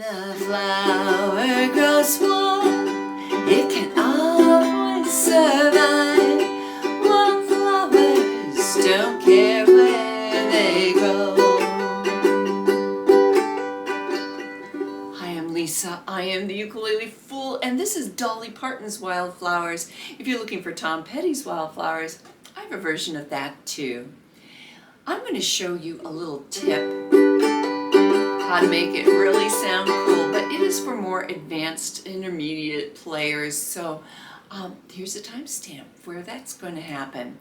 a flower grows small, it can always survive. Wildflowers don't care where they grow. Hi, I'm Lisa. I am the ukulele fool, and this is Dolly Parton's Wildflowers. If you're looking for Tom Petty's Wildflowers, I have a version of that too. I'm going to show you a little tip how to make it really sound cool, but it is for more advanced intermediate players. So here's a timestamp where that's going to happen.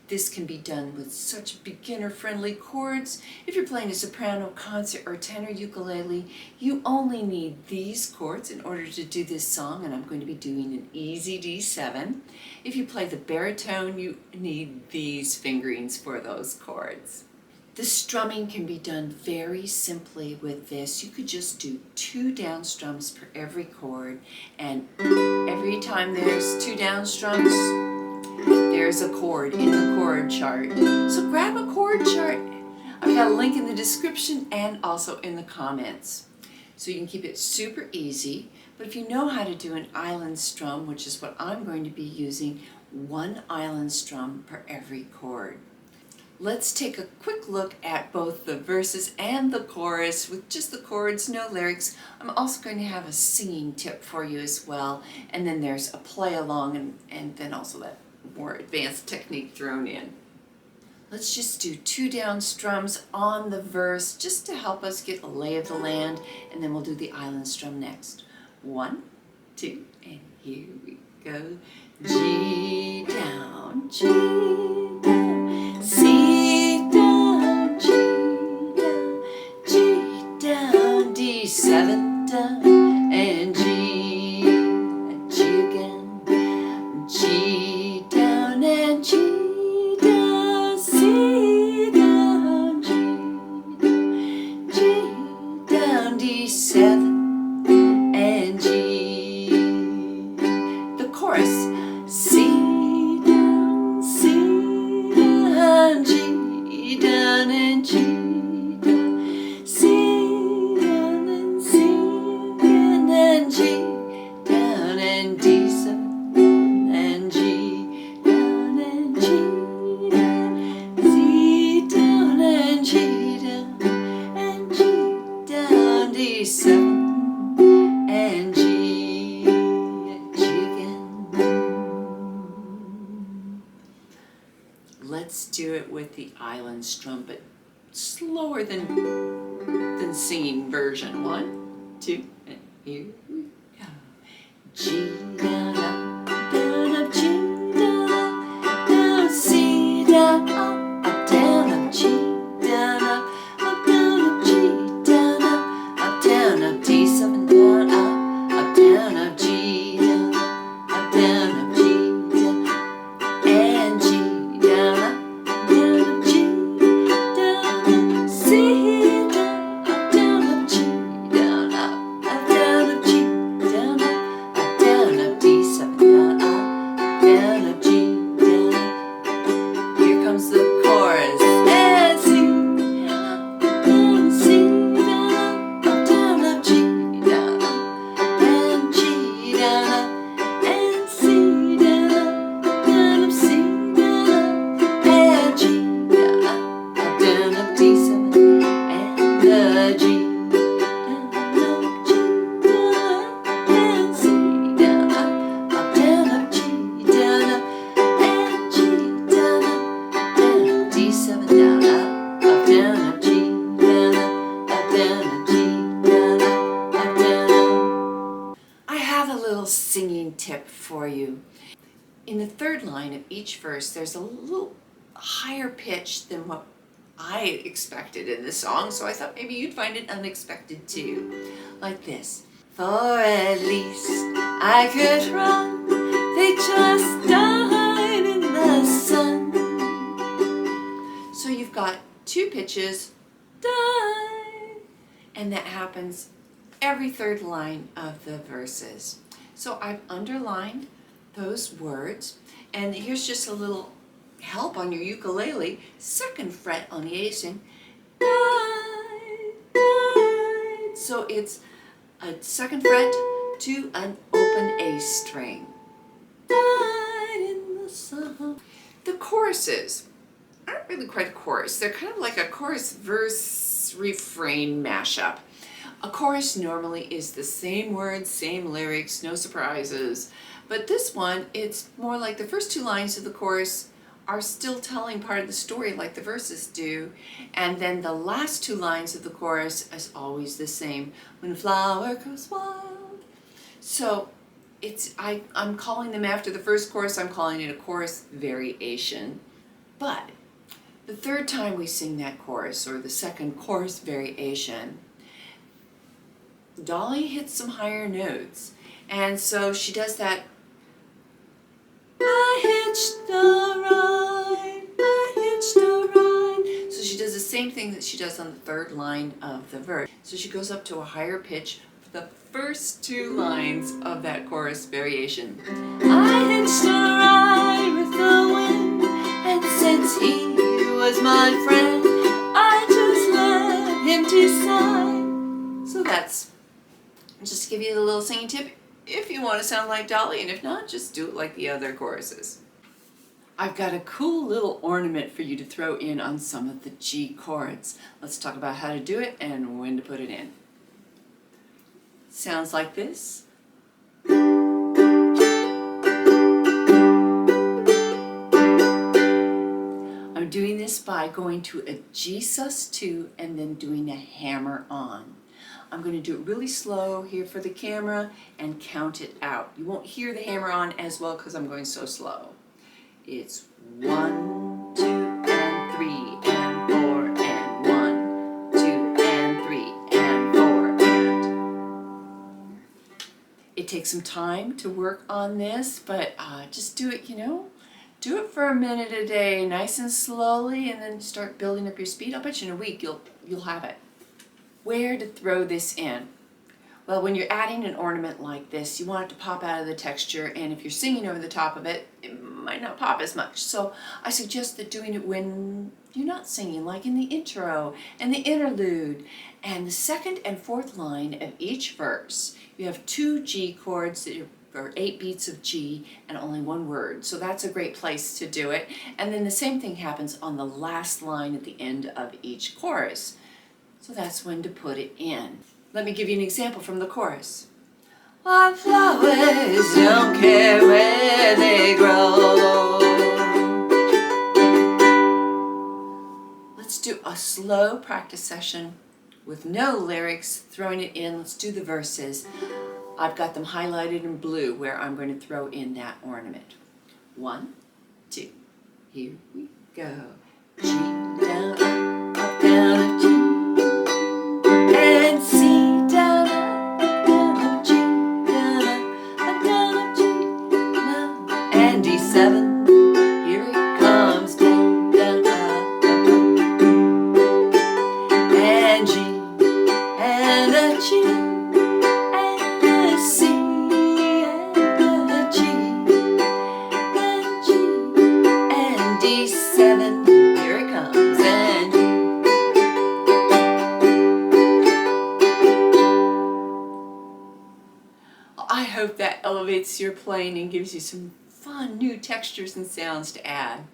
This can be done with such beginner-friendly chords. If you're playing a soprano, concert, or tenor ukulele, you only need these chords in order to do this song, and I'm going to be doing an easy D7. If you play the baritone, you need these fingerings for those chords. The strumming can be done very simply with this. You could just do 2 down strums per every chord, and every time there's 2 down strums, there's a chord in the chord chart. So grab a chord chart. I've got a link in the description and also in the comments. So you can keep it super easy, but if you know how to do an island strum, which is what I'm going to be using, 1 island strum per every chord. Let's take a quick look at both the verses and the chorus with just the chords, no lyrics. I'm also going to have a singing tip for you as well, and then there's a play along and then also that more advanced technique thrown in. Let's just do 2 down strums on the verse just to help us get a lay of the land, and then we'll do the island strum next. 1, 2, and here we go. G down, G down, C down, G down, G down, D7 down, and G again, G down and G down, C down, G down, D7 and G. The chorus. C down, G down, and G down, C down, and C again, and G down, and D7, and G down, and G down, C down, and G down, and G down, D7, and G. Let's do it with the island strum, but slower than singing version. 1, 2, and here we go. G down, up, G down, down, C down, up, down, up, G down, up, down, up, G down, up, down, up, D7 down, up, down, up, G down, up, down, up, G down, and G. Singing tip for you. In the 3rd line of each verse, there's a little higher pitch than what I expected in the song, so I thought maybe you'd find it unexpected too. Like this. For at least I could run, they just died in the sun. So you've got 2 pitches, died, and that happens every 3rd line of the verses. So I've underlined those words, and here's just a little help on your ukulele. 2nd fret on the A string, so it's a second fret to an open A string. Died in the sun. The choruses aren't really quite a chorus. They're kind of like a chorus verse refrain mashup. A chorus normally is the same words, same lyrics, no surprises. But this one, it's more like the first two lines of the chorus are still telling part of the story like the verses do. And then the last two lines of the chorus is always the same. When a flower goes wild. So I'm calling them after the first chorus, I'm calling it a chorus variation. But the third time we sing that chorus, or the second chorus variation, Dolly hits some higher notes. And so she does that, I hitched a ride, I hitched a ride. So she does the same thing that she does on the third line of the verse. So she goes up to a higher pitch for the first two lines of that chorus variation. I hitched a ride with the wind, and since he was my friend, I just let him decide. So that's just to give you a little singing tip if you want to sound like Dolly, and if not, just do it like the other choruses. I've got a cool little ornament for you to throw in on some of the G chords. Let's talk about how to do it and when to put it in. Sounds like this. I'm doing this by going to a G sus2 and then doing a hammer on. I'm going to do it really slow here for the camera and count it out. You won't hear the hammer on as well because I'm going so slow. It's 1, 2, and 3, and 4, and 1, 2, and 3, and 4, and. It takes some time to work on this, but just do it, do it for a minute a day, nice and slowly, and then start building up your speed. I'll bet you in a week you'll have it. Where to throw this in? Well, when you're adding an ornament like this, you want it to pop out of the texture, and if you're singing over the top of it, it might not pop as much. So I suggest that doing it when you're not singing, like in the intro and the interlude. And the second and fourth line of each verse, you have 2 G chords that are 8 beats of G and only 1 word. So that's a great place to do it. And then the same thing happens on the last line at the end of each chorus. So that's when to put it in. Let me give you an example from the chorus. Wildflowers don't care where they grow. Let's do a slow practice session with no lyrics, throwing it in. Let's do the verses. I've got them highlighted in blue where I'm going to throw in that ornament. 1, 2, here we go. G down, up, down, up, G. And C down, up, G, down, up, G, down. And D7, here it comes, down, down, up, and G, and a G, and a C, and a G, and D7, here it comes, and G. I hope that elevates your playing and gives you some fun new textures and sounds to add.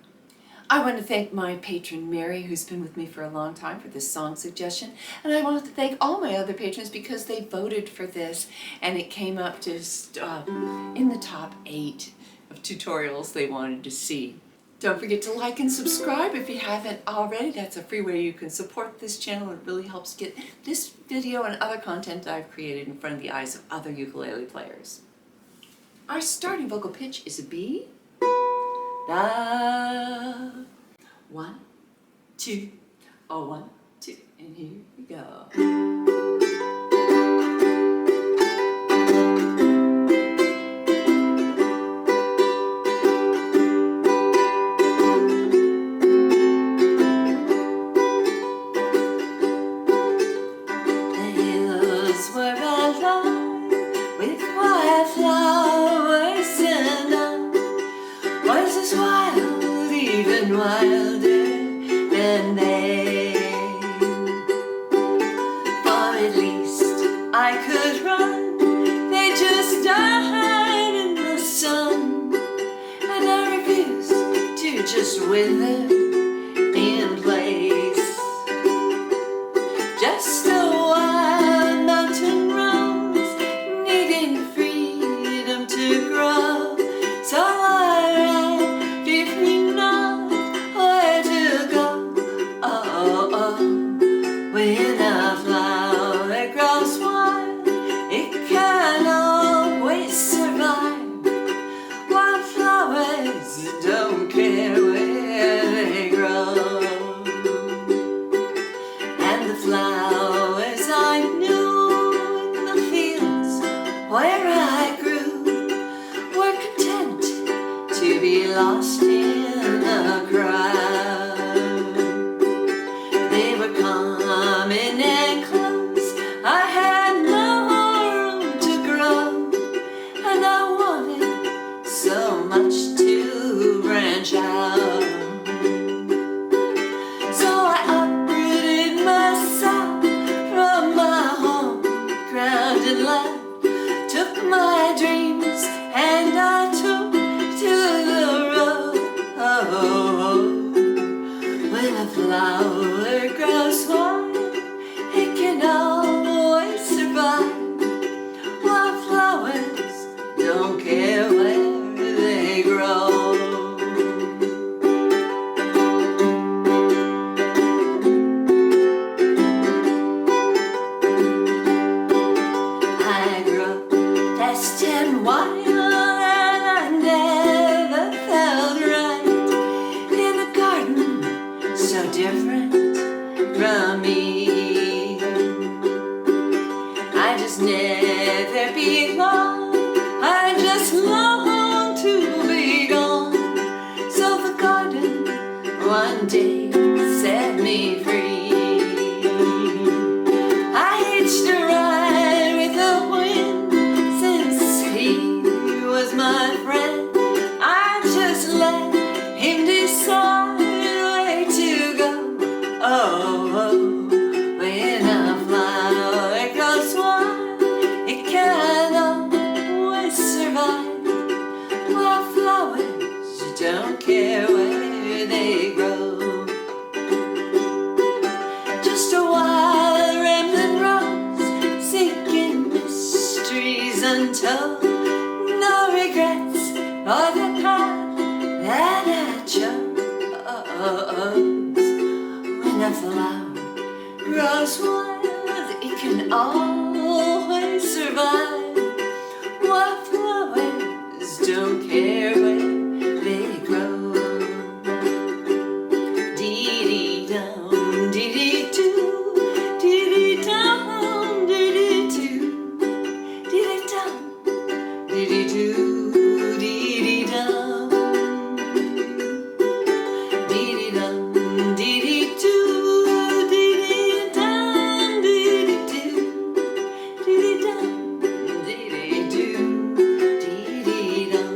I want to thank my patron Mary, who's been with me for a long time, for this song suggestion, and I want to thank all my other patrons because they voted for this and it came up just in the top 8 of tutorials they wanted to see. Don't forget to like and subscribe if you haven't already. That's a free way you can support this channel. It really helps get this video and other content that I've created in front of the eyes of other ukulele players. Our starting vocal pitch is a B. Da. 1, 2, oh 1, 2, and here we go. Wilder than they, for at least I I could run, they just died in the sun. And I refuse to just wither in place. Just a wild mountain rose, needing freedom to grow. So I ran, fearing not where to go. Oh, oh, when a flower grows wild, it can always survive. Wildflowers don't care where they grow. And the flowers I knew in the fields where I grew were content to be lost in the crowd. They were coming and close, I had no room to grow, and I wanted so much to branch out. So I uprooted myself from my home ground and left, took my dreams and I took to the road. Oh, when a flower grows wild, it can always survive. Wildflowers don't care where they grow. I grew up fast and wild, and I never felt right in a garden so different from me. I just never belonged, I just longed to be gone. So the garden one day set me free. I hitched a ride with the wind, since he was my friend. I just let him decide where to go. Oh, oh, when a flower grows wild, it can always survive. Wildflowers don't care where they grow. Just a wild rambling rose, seeking mysteries untold. No regrets for the path that I chose. When a flower grows wild, it can always survive. Wildflowers don't care where they grow. Dee-dee-dum, dee-dee-doo, dee-dee-dum, dee-dee-doo, dee-dee-dum, dee-dee-doo, dee-dee-dum, dee-dee-dum, dee-dee-doo, dee-dee-dum, dee-dee-doo, dee-dee-dum, dee-dee-doo, dee-dee-dum.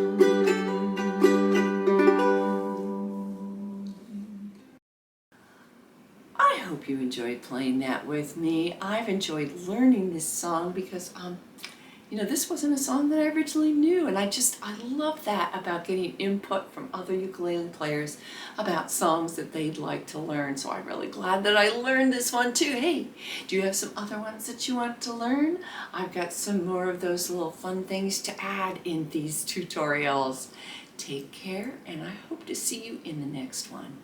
I hope you enjoyed playing that with me. I've enjoyed learning this song because, this wasn't a song that I originally knew, and I love that about getting input from other ukulele players about songs that they'd like to learn. So I'm really glad that I learned this one too. Hey, do you have some other ones that you want to learn? I've got some more of those little fun things to add in these tutorials. Take care, and I hope to see you in the next one.